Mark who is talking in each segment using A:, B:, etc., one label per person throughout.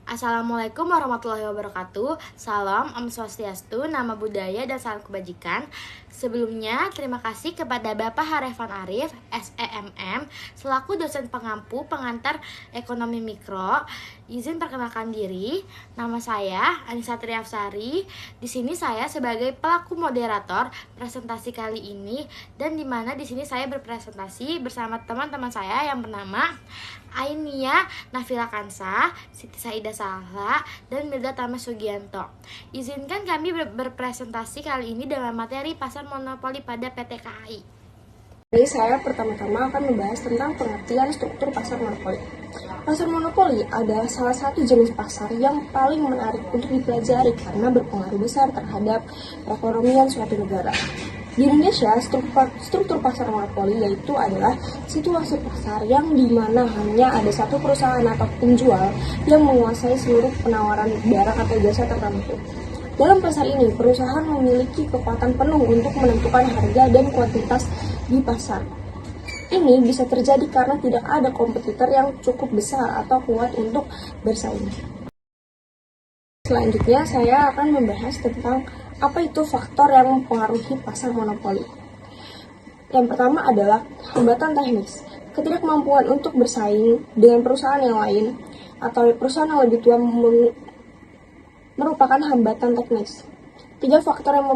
A: Assalamualaikum warahmatullahi wabarakatuh. Salam, Om Swastiastu, Nama Budaya, dan salam kebajikan. Sebelumnya, terima kasih kepada Bapak Harefan Arif, SEMM, selaku dosen pengampu pengantar ekonomi mikro. Izin perkenalkan diri, nama saya Anissa Triafsari. Di sini saya sebagai pelaku moderator presentasi kali ini, dan di mana di sini saya berpresentasi bersama teman-teman saya yang bernama Ainia Nafila Kansa, Siti Saida Sahla, dan Milda Tama Sugianto. Izinkan kami berpresentasi kali ini dengan materi pasar monopoli pada PT KAI.
B: Jadi saya pertama-tama akan membahas tentang pengertian struktur pasar monopoli. Pasar monopoli adalah salah satu jenis pasar yang paling menarik untuk dipelajari karena berpengaruh besar terhadap perekonomian suatu negara. Di Indonesia, struktur pasar monopoli yaitu adalah situasi pasar yang dimana hanya ada satu perusahaan atau penjual yang menguasai seluruh penawaran barang atau jasa tertentu. Dalam pasar ini, perusahaan memiliki kekuatan penuh untuk menentukan harga dan kuantitas di pasar. Ini bisa terjadi karena tidak ada kompetitor yang cukup besar atau kuat untuk bersaing. Selanjutnya, saya akan membahas tentang apa itu faktor yang mempengaruhi pasar monopoli. Yang pertama adalah hambatan teknis. Ketidakmampuan untuk bersaing dengan perusahaan yang lain atau perusahaan yang lebih tua merupakan hambatan teknis. Tiga faktor yang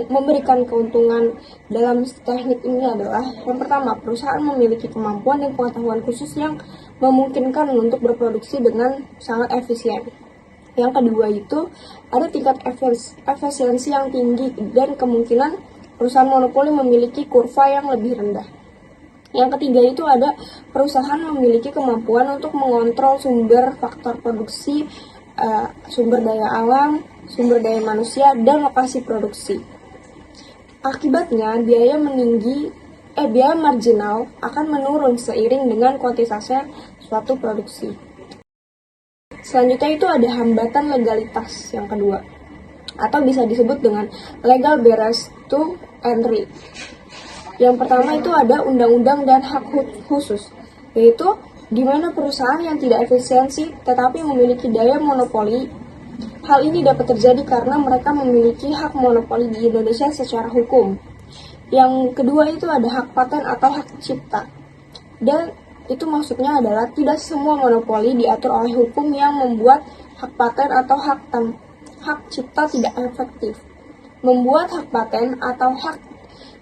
B: memberikan keuntungan dalam teknik ini adalah: yang pertama, perusahaan memiliki kemampuan dan pengetahuan khusus yang memungkinkan untuk berproduksi dengan sangat efisien. Yang kedua itu ada tingkat efisiensi yang tinggi dan kemungkinan perusahaan monopoli memiliki kurva yang lebih rendah. Yang ketiga itu ada perusahaan memiliki kemampuan untuk mengontrol sumber faktor produksi, sumber daya alam, sumber daya manusia, dan lokasi produksi. Akibatnya biaya marginal akan menurun seiring dengan kuantitasnya suatu produksi. Selanjutnya itu ada hambatan legalitas yang kedua, atau bisa disebut dengan legal barriers to entry. Yang pertama itu ada undang-undang dan hak khusus, yaitu di mana perusahaan yang tidak efisiensi tetapi memiliki daya monopoli. Hal ini dapat terjadi karena mereka memiliki hak monopoli di Indonesia secara hukum. Yang kedua itu ada hak paten atau hak cipta. Dan itu maksudnya adalah tidak semua monopoli diatur oleh hukum yang membuat hak paten atau hak cipta tidak efektif. Membuat hak paten atau hak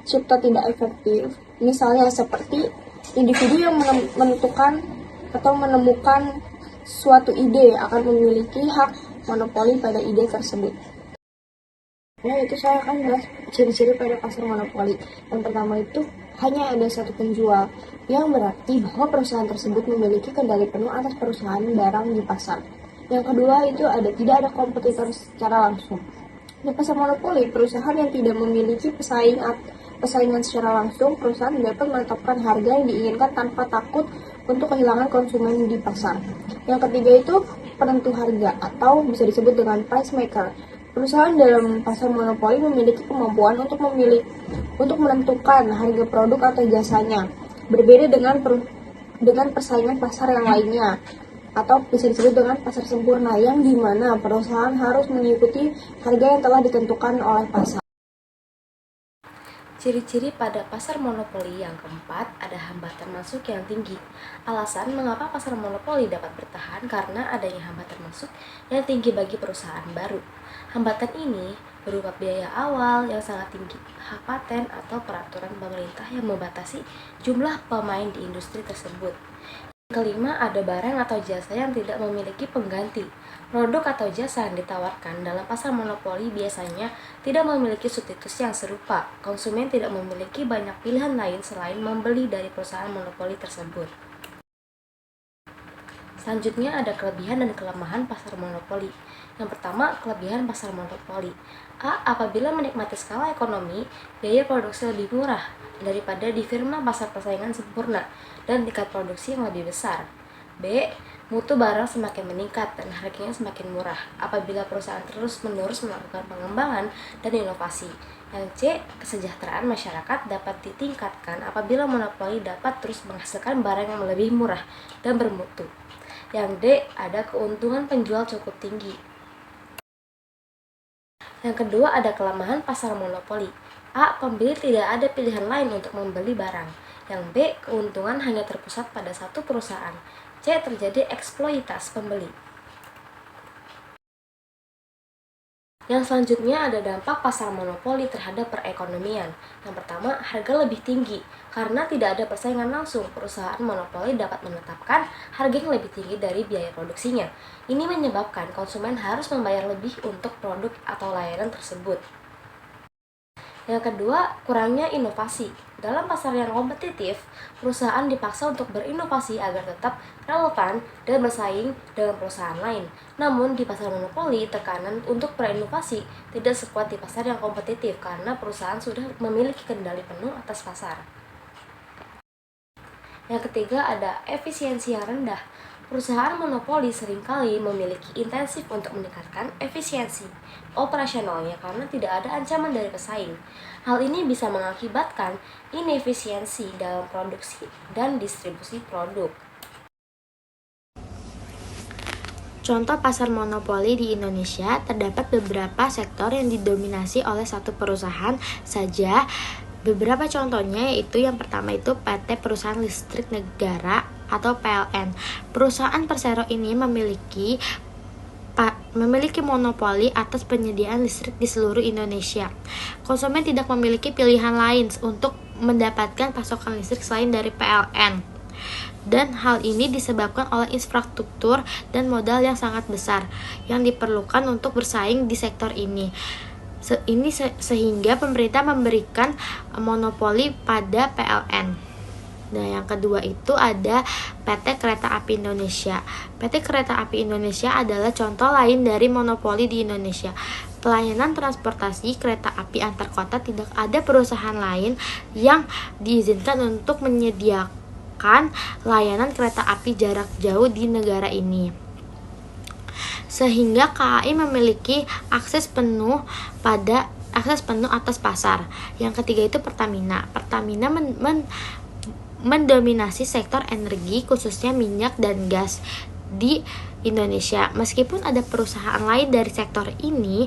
B: cipta tidak efektif, misalnya seperti individu yang menentukan atau menemukan suatu ide akan memiliki hak monopoli pada ide tersebut. Nah, itu saya akan bahas ciri-ciri pada pasar monopoli. Yang pertama itu hanya ada satu penjual, yang berarti bahwa perusahaan tersebut memiliki kendali penuh atas perusahaan barang di pasar. Yang kedua itu tidak ada kompetitor secara langsung. Di pasar monopoli, perusahaan yang tidak memiliki persaingan secara langsung, perusahaan dapat menetapkan harga yang diinginkan tanpa takut untuk kehilangan konsumen di pasar. Yang ketiga itu penentu harga atau bisa disebut dengan price maker. Perusahaan dalam pasar monopoli memiliki kemampuan untuk menentukan harga produk atau jasanya, berbeda dengan persaingan pasar yang lainnya, atau bisa disebut dengan pasar sempurna, yang dimana perusahaan harus mengikuti harga yang telah ditentukan oleh pasar.
A: Ciri-ciri pada pasar monopoli yang keempat ada hambatan masuk yang tinggi. Alasan mengapa pasar monopoli dapat bertahan karena adanya hambatan masuk yang tinggi bagi perusahaan baru. Hambatan ini berupa biaya awal yang sangat tinggi, hak paten atau peraturan pemerintah yang membatasi jumlah pemain di industri tersebut. Kelima, ada barang atau jasa yang tidak memiliki pengganti. Produk atau jasa yang ditawarkan dalam pasar monopoli biasanya tidak memiliki substitusi yang serupa. Konsumen tidak memiliki banyak pilihan lain selain membeli dari perusahaan monopoli tersebut. Selanjutnya ada kelebihan dan kelemahan pasar monopoli. Yang pertama, kelebihan pasar monopoli. Apabila menikmati skala ekonomi, biaya produksi lebih murah daripada di firma pasar persaingan sempurna dan tingkat produksi yang lebih besar. B. Mutu barang semakin meningkat dan harganya semakin murah apabila perusahaan terus-menerus melakukan pengembangan dan inovasi. Yang C. Kesejahteraan masyarakat dapat ditingkatkan apabila monopoli dapat terus menghasilkan barang yang lebih murah dan bermutu. Yang D, ada keuntungan penjual cukup tinggi. Yang kedua, ada kelemahan pasar monopoli. A. Pembeli tidak ada pilihan lain untuk membeli barang. Yang B. Keuntungan hanya terpusat pada satu perusahaan. C. Terjadi eksploitasi pembeli. Yang selanjutnya ada dampak pasar monopoli terhadap perekonomian. Yang pertama, harga lebih tinggi. Karena tidak ada persaingan langsung, perusahaan monopoli dapat menetapkan harga yang lebih tinggi dari biaya produksinya. Ini menyebabkan konsumen harus membayar lebih untuk produk atau layanan tersebut. Yang kedua, kurangnya inovasi. Dalam pasar yang kompetitif, perusahaan dipaksa untuk berinovasi agar tetap relevan dan bersaing dengan perusahaan lain. Namun, di pasar monopoli, tekanan untuk berinovasi tidak sekuat di pasar yang kompetitif karena perusahaan sudah memiliki kendali penuh atas pasar. Yang ketiga, ada efisiensi yang rendah. Perusahaan monopoli seringkali memiliki intensif untuk meningkatkan efisiensi operasionalnya karena tidak ada ancaman dari pesaing. Hal ini bisa mengakibatkan inefisiensi dalam produksi dan distribusi produk. Contoh pasar monopoli di Indonesia, terdapat beberapa sektor yang didominasi oleh satu perusahaan saja. Beberapa contohnya yaitu yang pertama itu PT Perusahaan Listrik Negara atau PLN. Perusahaan Persero ini memiliki monopoli atas penyediaan listrik di seluruh Indonesia. Konsumen tidak memiliki pilihan lain untuk mendapatkan pasokan listrik selain dari PLN. Dan hal ini disebabkan oleh infrastruktur dan modal yang sangat besar yang diperlukan untuk bersaing di sektor ini. Sehingga pemerintah memberikan monopoli pada PLN. Nah, yang kedua itu ada PT Kereta Api Indonesia. PT Kereta Api Indonesia adalah contoh lain dari monopoli di Indonesia. Pelayanan transportasi kereta api antar kota tidak ada perusahaan lain yang diizinkan untuk menyediakan layanan kereta api jarak jauh di negara ini. Sehingga KAI memiliki akses penuh atas pasar. Yang ketiga itu Pertamina. Pertamina mendominasi sektor energi khususnya minyak dan gas di Indonesia. Meskipun ada perusahaan lain dari sektor ini,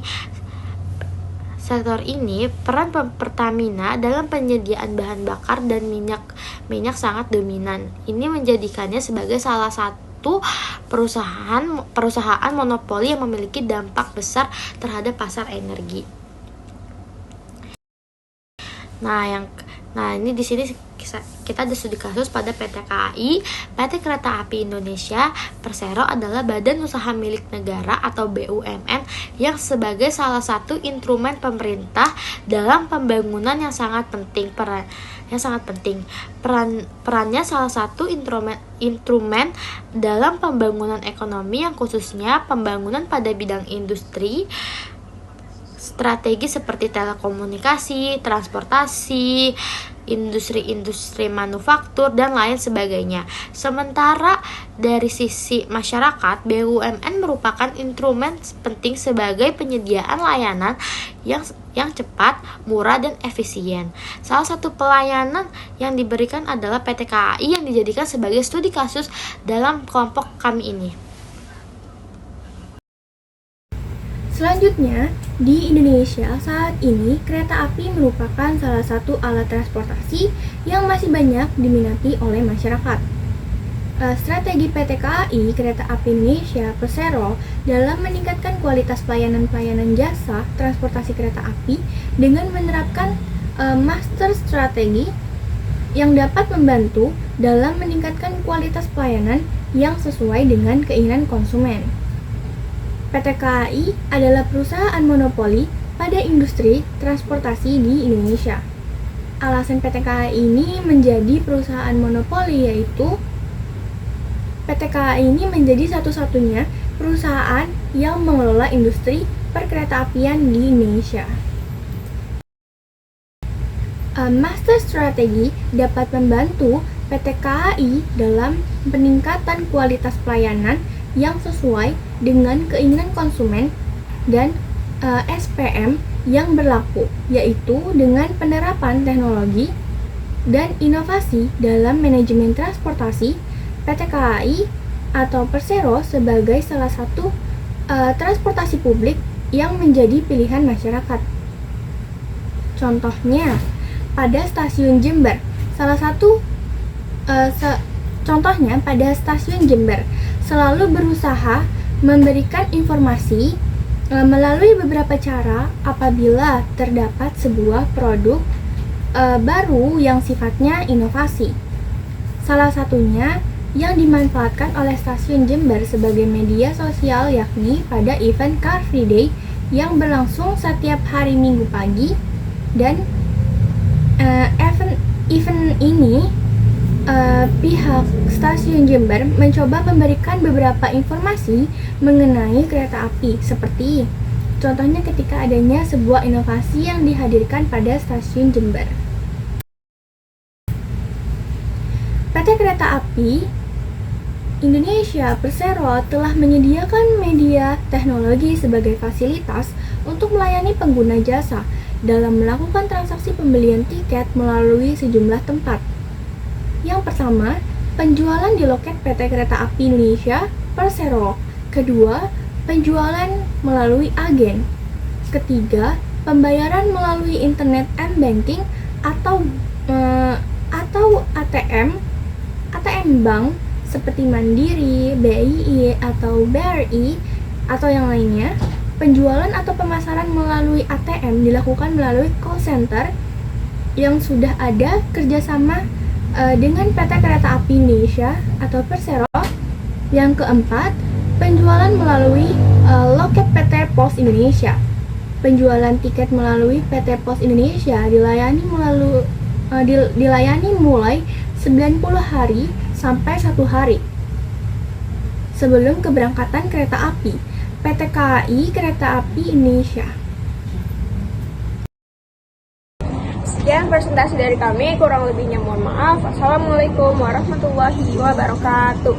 A: peran Pertamina dalam penyediaan bahan bakar dan minyak sangat dominan. Ini menjadikannya sebagai salah satu perusahaan monopoli yang memiliki dampak besar terhadap pasar energi. Nah, ini di sini kita ada studi kasus pada PT KAI, PT Kereta Api Indonesia. Persero adalah badan usaha milik negara atau BUMN yang sebagai salah satu instrumen pemerintah dalam pembangunan yang sangat penting. Perannya salah satu instrumen dalam pembangunan ekonomi yang khususnya pembangunan pada bidang industri strategi seperti telekomunikasi, transportasi, industri manufaktur, dan lain sebagainya. Sementara dari sisi masyarakat, BUMN merupakan instrumen penting sebagai penyediaan layanan yang cepat, murah, dan efisien. Salah satu pelayanan yang diberikan adalah PT KAI yang dijadikan sebagai studi kasus dalam kelompok kami ini.
B: Selanjutnya, di Indonesia saat ini kereta api merupakan salah satu alat transportasi yang masih banyak diminati oleh masyarakat. Strategi PT KAI Kereta Api Indonesia Persero dalam meningkatkan kualitas pelayanan jasa transportasi kereta api dengan menerapkan master strategi yang dapat membantu dalam meningkatkan kualitas pelayanan yang sesuai dengan keinginan konsumen. PT KAI adalah perusahaan monopoli pada industri transportasi di Indonesia. Alasan PT KAI ini menjadi perusahaan monopoli yaitu PT KAI ini menjadi satu-satunya perusahaan yang mengelola industri perkeretaapian di Indonesia. Master strategi dapat membantu PT KAI dalam peningkatan kualitas pelayanan yang sesuai dengan keinginan konsumen dan SPM yang berlaku, yaitu dengan penerapan teknologi dan inovasi dalam manajemen transportasi. PT KAI atau Persero sebagai salah satu transportasi publik yang menjadi pilihan masyarakat. Contohnya, pada stasiun Jember, contohnya pada stasiun Jember selalu berusaha memberikan informasi melalui beberapa cara apabila terdapat sebuah produk baru yang sifatnya inovasi. Salah satunya yang dimanfaatkan oleh stasiun Jember sebagai media sosial yakni pada event Car Free Day yang berlangsung setiap hari Minggu pagi, dan event ini pihak stasiun Jember mencoba memberikan beberapa informasi mengenai kereta api, seperti contohnya ketika adanya sebuah inovasi yang dihadirkan pada stasiun Jember. PT Kereta Api Indonesia Persero telah menyediakan media teknologi sebagai fasilitas untuk melayani pengguna jasa dalam melakukan transaksi pembelian tiket melalui sejumlah tempat. Yang pertama, penjualan di loket PT Kereta Api Indonesia Persero. Kedua, penjualan melalui agen. Ketiga, pembayaran melalui internet m-banking atau ATM bank seperti Mandiri, BII, atau BRI, atau yang lainnya. Penjualan atau pemasaran melalui ATM dilakukan melalui call center yang sudah ada kerjasama dengan PT Kereta Api Indonesia atau Persero. Yang keempat, penjualan melalui loket PT Pos Indonesia. Penjualan tiket melalui PT Pos Indonesia dilayani mulai 90 hari sampai 1 hari sebelum keberangkatan kereta api. PT KAI Kereta Api Indonesia. Sekian presentasi dari kami, kurang lebihnya mohon maaf. Assalamualaikum warahmatullahi wabarakatuh.